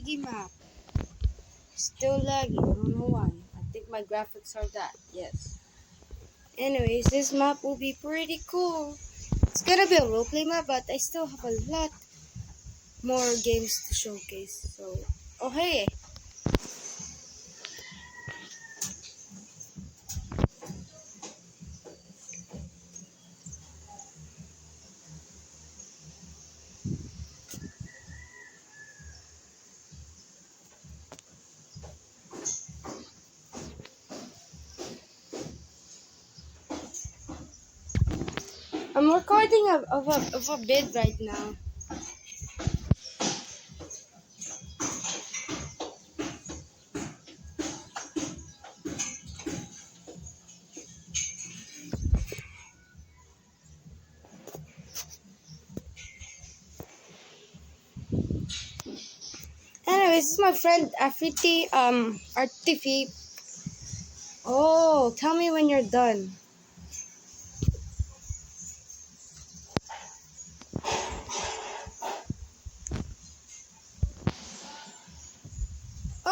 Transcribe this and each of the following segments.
Laggy map. Still laggy. I don't know why. I think my graphics are that. Yes. Anyways, this map will be pretty cool. It's gonna be a roleplay map, but I still have a lot more games to showcase. So, oh hey. I'm recording of a bid right now. Anyways, this is my friend Afriti Artifi. Oh, tell me when you're done.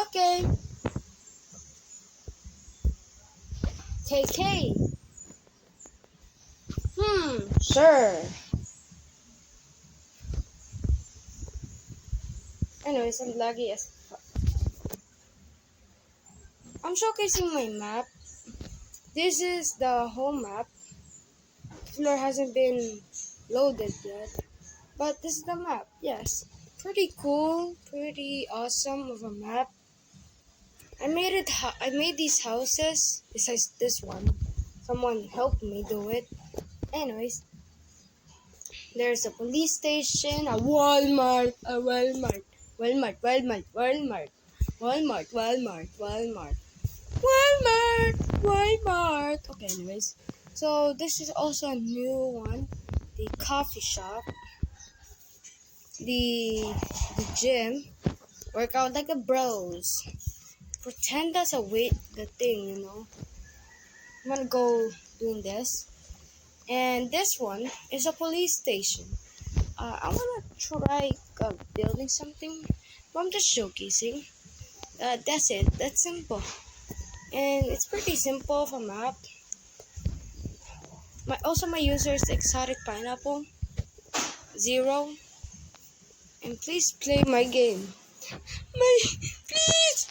Okay. KK. Sure. Anyways, I'm laggy as fuck. I'm showcasing my map. This is the home map. Floor hasn't been loaded yet. But this is the map, yes. Pretty cool, pretty awesome of a map. I made these houses, besides this one. Someone helped me do it. Anyways, there's a police station, a Walmart, Walmart. Okay, anyways. So this is also a new one. The coffee shop. The gym. Work out like a bros. Pretend that's the thing, you know. I'm gonna go doing this. And this one is a police station. I wanna try building something, but I'm just showcasing. That's it. That's simple. And it's pretty simple of a map. My user is Exotic Pineapple 0. And please play my game. Please.